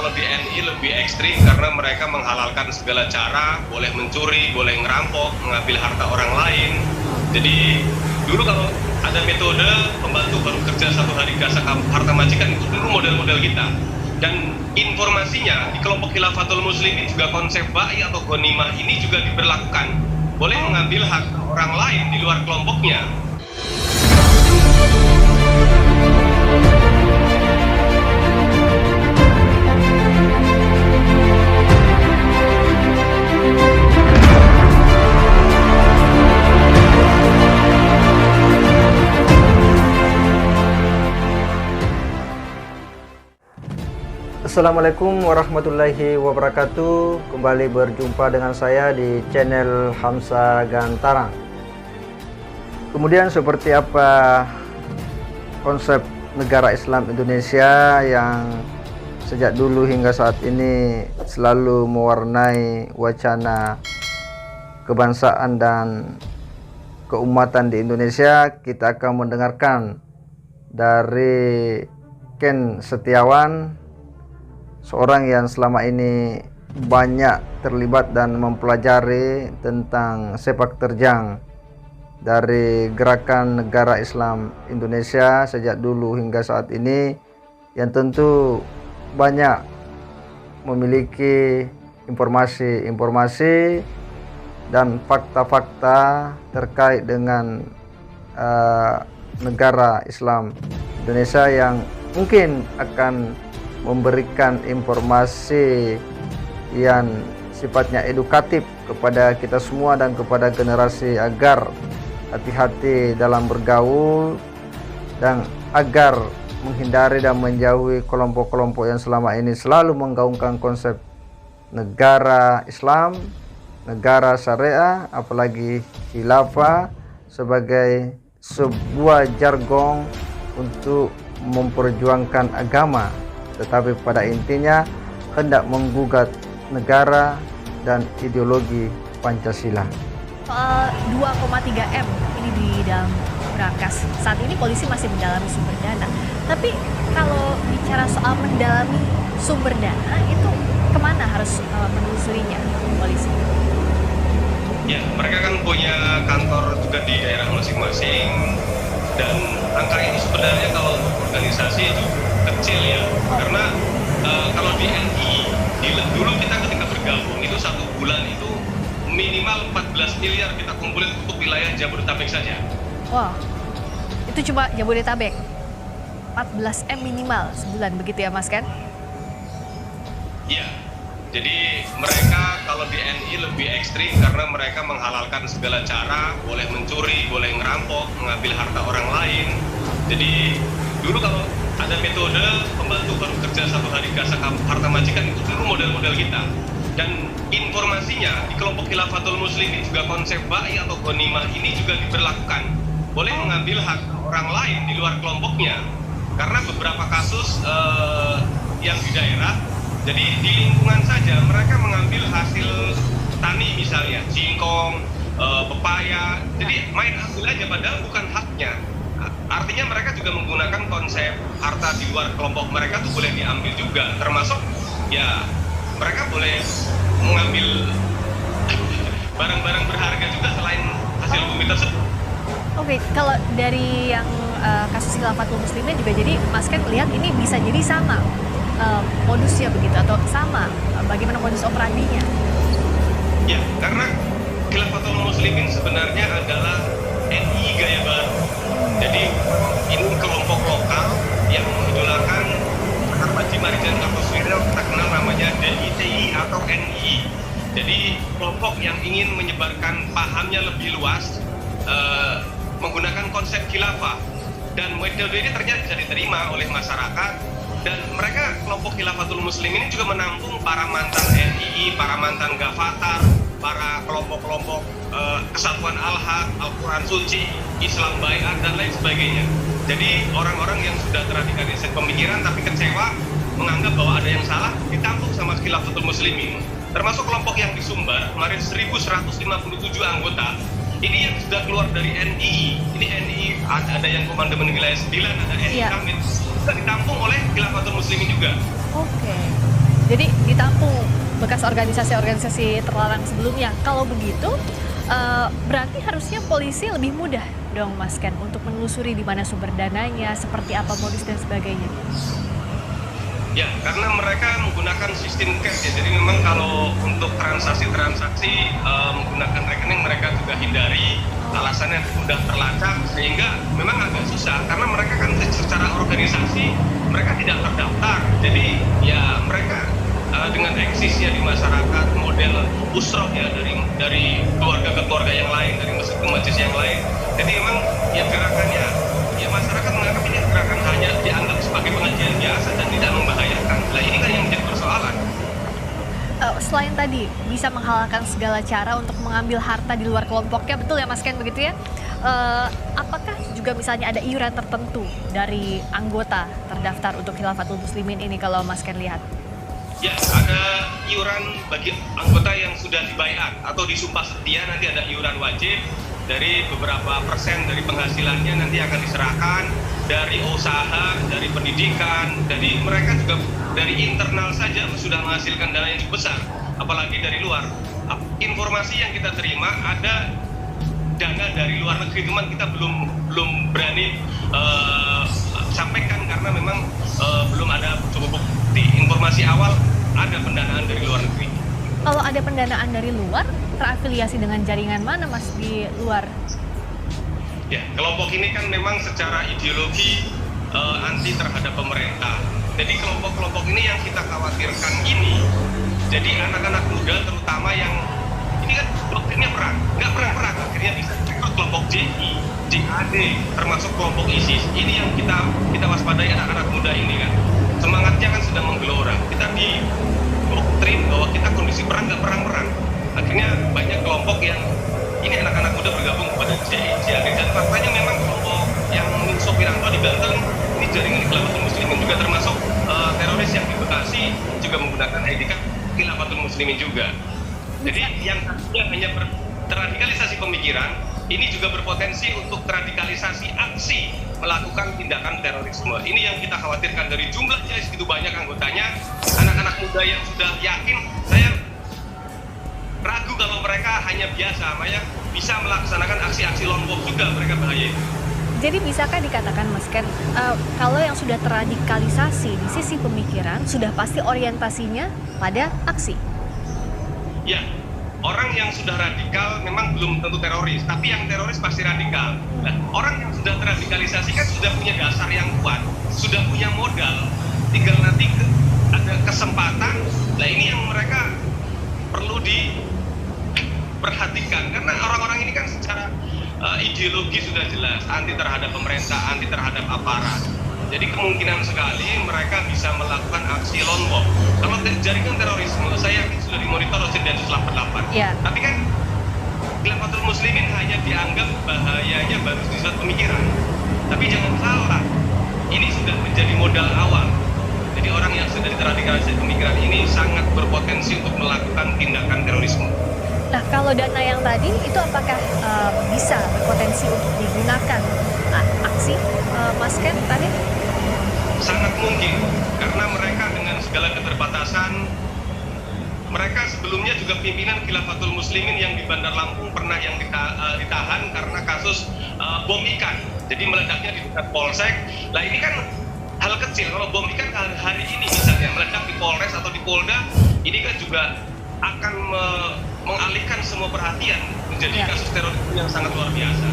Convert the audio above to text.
kalau di NI lebih ekstrim karena mereka menghalalkan segala cara, boleh mencuri, boleh ngerampok, mengambil harta orang lain. Jadi dulu kalau ada metode pembantu baru kerja 1 hari gasak harta majikan, itu dulu model-model kita. Dan informasinya di kelompok Khilafatul Muslimin juga konsep ba'i atau ghanimah ini juga diberlakukan, boleh mengambil harta orang lain di luar kelompoknya. Assalamualaikum warahmatullahi wabarakatuh. Kembali berjumpa dengan saya di channel Hamzah Gantarang. Kemudian seperti apa konsep negara Islam Indonesia yang sejak dulu hingga saat ini selalu mewarnai wacana kebangsaan dan keumatan di Indonesia, kita akan mendengarkan dari Ken Setiawan, seorang yang selama ini banyak terlibat dan mempelajari tentang sepak terjang dari gerakan negara Islam Indonesia sejak dulu hingga saat ini, yang tentu banyak memiliki informasi-informasi dan fakta-fakta terkait dengan negara Islam Indonesia yang mungkin akan memberikan informasi yang sifatnya edukatif kepada kita semua dan kepada generasi agar hati-hati dalam bergaul dan agar menghindari dan menjauhi kelompok-kelompok yang selama ini selalu menggaungkan konsep negara Islam, negara syariah, apalagi khilafah sebagai sebuah jargon untuk memperjuangkan agama, tetapi pada intinya hendak menggugat negara dan ideologi Pancasila. Soal 2,3 M ini di dalam berangkas, saat ini polisi masih mendalami sumber dana. Tapi kalau bicara soal mendalami sumber dana, itu kemana harus menelusurinya polisi? Ya, mereka kan punya kantor juga di daerah masing-masing, dan angka ini sebenarnya kalau organisasi itu kecil ya, karena kalau di NI dulu kita ketika bergabung itu 1 bulan itu minimal 14 miliar kita kumpulin untuk wilayah Jabodetabek saja. Wow, itu cuma Jabodetabek, 14 M minimal sebulan, begitu ya Mas Ken? Iya, jadi mereka kalau di NI lebih ekstrim karena mereka menghalalkan segala cara, boleh mencuri, boleh ngerampok, mengambil harta orang lain. Jadi dulu kalau ada metode pembantu baru kerja 1 hari gasak harta majikan, itu dulu model-model kita. Dan informasinya di kelompok Khilafatul Muslimin juga konsep ba'i atau ghanimah ini juga diberlakukan, boleh mengambil harta orang lain di luar kelompoknya. Karena beberapa kasus yang di daerah, jadi di lingkungan saja mereka mengambil hasil tani, misalnya singkong, pepaya, jadi main ambil aja padahal bukan haknya. Artinya mereka juga menggunakan konsep harta di luar kelompok mereka tuh boleh diambil juga, termasuk ya mereka boleh mengambil barang-barang berharga juga selain hasil bumi tersebut. Oke, kalau dari yang kasus Khilafatul Muslimin juga, jadi Mas Ken lihat ini bisa jadi sama modusnya begitu, atau sama bagaimana modus operandinya? Ya, karena Khilafatul Muslimin sebenarnya adalah NI gaya baru. Jadi ini kelompok lokal yang mengidolakan Haji Marijan Kartosuwiryo, kita kenal namanya DITI atau NI. Jadi kelompok yang ingin menyebarkan pahamnya lebih luas, menggunakan konsep khilafah, dan metode ini ternyata bisa diterima oleh masyarakat. Dan mereka kelompok Khilafatul Muslimin ini juga menampung para mantan NII, para mantan Gavatar, para kelompok-kelompok Kesatuan Al-Haq, Al-Quran Suci, Islam Bai'at, dan lain sebagainya. Jadi orang-orang yang sudah teradikalisasi pemikiran tapi kecewa, menganggap bahwa ada yang salah, ditampung sama Khilafatul Muslimin. Termasuk kelompok yang di Sumbar, kemarin 1157 anggota, ini yang sudah keluar dari NII. Ini NII, ada yang Komandemen Wilayah 9, ada NII Kamit, sudah ditampung oleh Khilafatul Muslimin juga. Oke. Jadi ditampung bekas organisasi-organisasi terlarang sebelumnya. Kalau begitu, berarti harusnya polisi lebih mudah dong Mas Ken untuk menelusuri di mana sumber dananya, seperti apa modus dan sebagainya. Ya, karena mereka menggunakan sistem cash ya. Jadi memang kalau untuk transaksi-transaksi menggunakan rekening mereka juga hindari. Alasannya sudah terlacak sehingga memang agak susah karena mereka kan secara organisasi mereka tidak terdaftar. Jadi ya mereka dengan eksisnya di masyarakat model usroh ya dari keluarga ke keluarga yang lain, dari masjid ke masjid yang lain. Jadi memang ya gerakannya ya masyarakat menganggap ini gerakan hanya dianggap sebagai pengajian biasa dan tidak membahayakan. Nah ini kan yang menjadi persoalan. Selain tadi bisa menghalalkan segala cara untuk mengambil harta di luar kelompoknya, betul ya Mas Ken begitu ya? Apakah juga misalnya ada iuran tertentu dari anggota terdaftar untuk Khilafatul Muslimin ini kalau Mas Ken lihat? Ya, ada iuran bagi anggota yang sudah dibaiat atau disumpah setia, nanti ada iuran wajib dari beberapa persen dari penghasilannya nanti akan diserahkan dari usaha, dari pendidikan, dari mereka juga dari internal saja sudah menghasilkan dana yang cukup besar, apalagi dari luar. Informasi yang kita terima ada dana dari luar negeri, cuman kita belum berani sampaikan karena memang belum ada cukup bukti. Informasi awal ada pendanaan dari luar negeri. Kalau ada pendanaan dari luar, terafiliasi dengan jaringan mana Mas di luar? Ya, kelompok ini kan memang secara ideologi anti terhadap pemerintah. Jadi kelompok-kelompok ini yang kita khawatirkan ini, jadi anak-anak muda terutama yang ini kan doktrinnya perang, nggak perang akhirnya bisa ikut kelompok JI, JAD, termasuk kelompok ISIS. Ini yang kita waspadai anak-anak muda ini kan. Semangatnya kan sudah menggelora. Kita didoktrin bahwa kita kondisi perang nggak perang. Akhirnya banyak kelompok yang ini anak-anak muda bergabung kepada JAD dan faktanya memang kelompok yang Minso Wiranto di Banten ini jaringan Khilafatul Muslimin juga termasuk teroris yang di Bekasi juga menggunakan ID card Khilafatul Muslimin juga. Jadi yang tadinya hanya terradikalisasi pemikiran ini juga berpotensi untuk terradikalisasi aksi melakukan tindakan terorisme. Ini yang kita khawatirkan dari jumlahnya segitu banyak anggotanya, anak-anak muda yang sudah yakin, saya ragu kalau mereka hanya biasa, bisa melaksanakan aksi-aksi lone wolf juga mereka bahaya. Jadi bisakah dikatakan Mas Ken, kalau yang sudah terradikalisasi di sisi pemikiran, sudah pasti orientasinya pada aksi? Ya, orang yang sudah radikal memang belum tentu teroris, tapi yang teroris pasti radikal. Nah, orang yang sudah terradikalisasi kan sudah punya dasar yang kuat, sudah punya modal, tinggal nanti ada kesempatan. Nah ini yang mereka perlu diperhatikan, karena orang-orang ini kan secara ideologi sudah jelas, anti terhadap pemerintah, anti terhadap aparat. Jadi kemungkinan sekali mereka bisa melakukan aksi lone wolf. Kalau jaringan terorisme, saya yakin sudah dimonitor oleh Densus 88. Ya. Tapi kan Khilafatul Muslimin hanya dianggap bahayanya baru di suatu pemikiran. Tapi jangan salah, ini sudah menjadi modal awal. Jadi orang yang sudah terradikalisasi pemikiran ini sangat berpotensi untuk melakukan tindakan terorisme. Nah, kalau dana yang tadi itu apakah bisa berpotensi untuk digunakan aksi Mas Ken tadi? Sangat mungkin, karena mereka dengan segala keterbatasan, mereka sebelumnya juga pimpinan Khilafatul Muslimin yang di Bandar Lampung pernah yang ditahan karena kasus bom ikan. Jadi meledaknya di dekat Polsek. Nah ini kan hal kecil, kalau bom ikan hari ini misalnya meledak di Polres atau di Polda, ini kan juga akan mengalihkan semua perhatian menjadi kasus terorisme yang sangat luar biasa.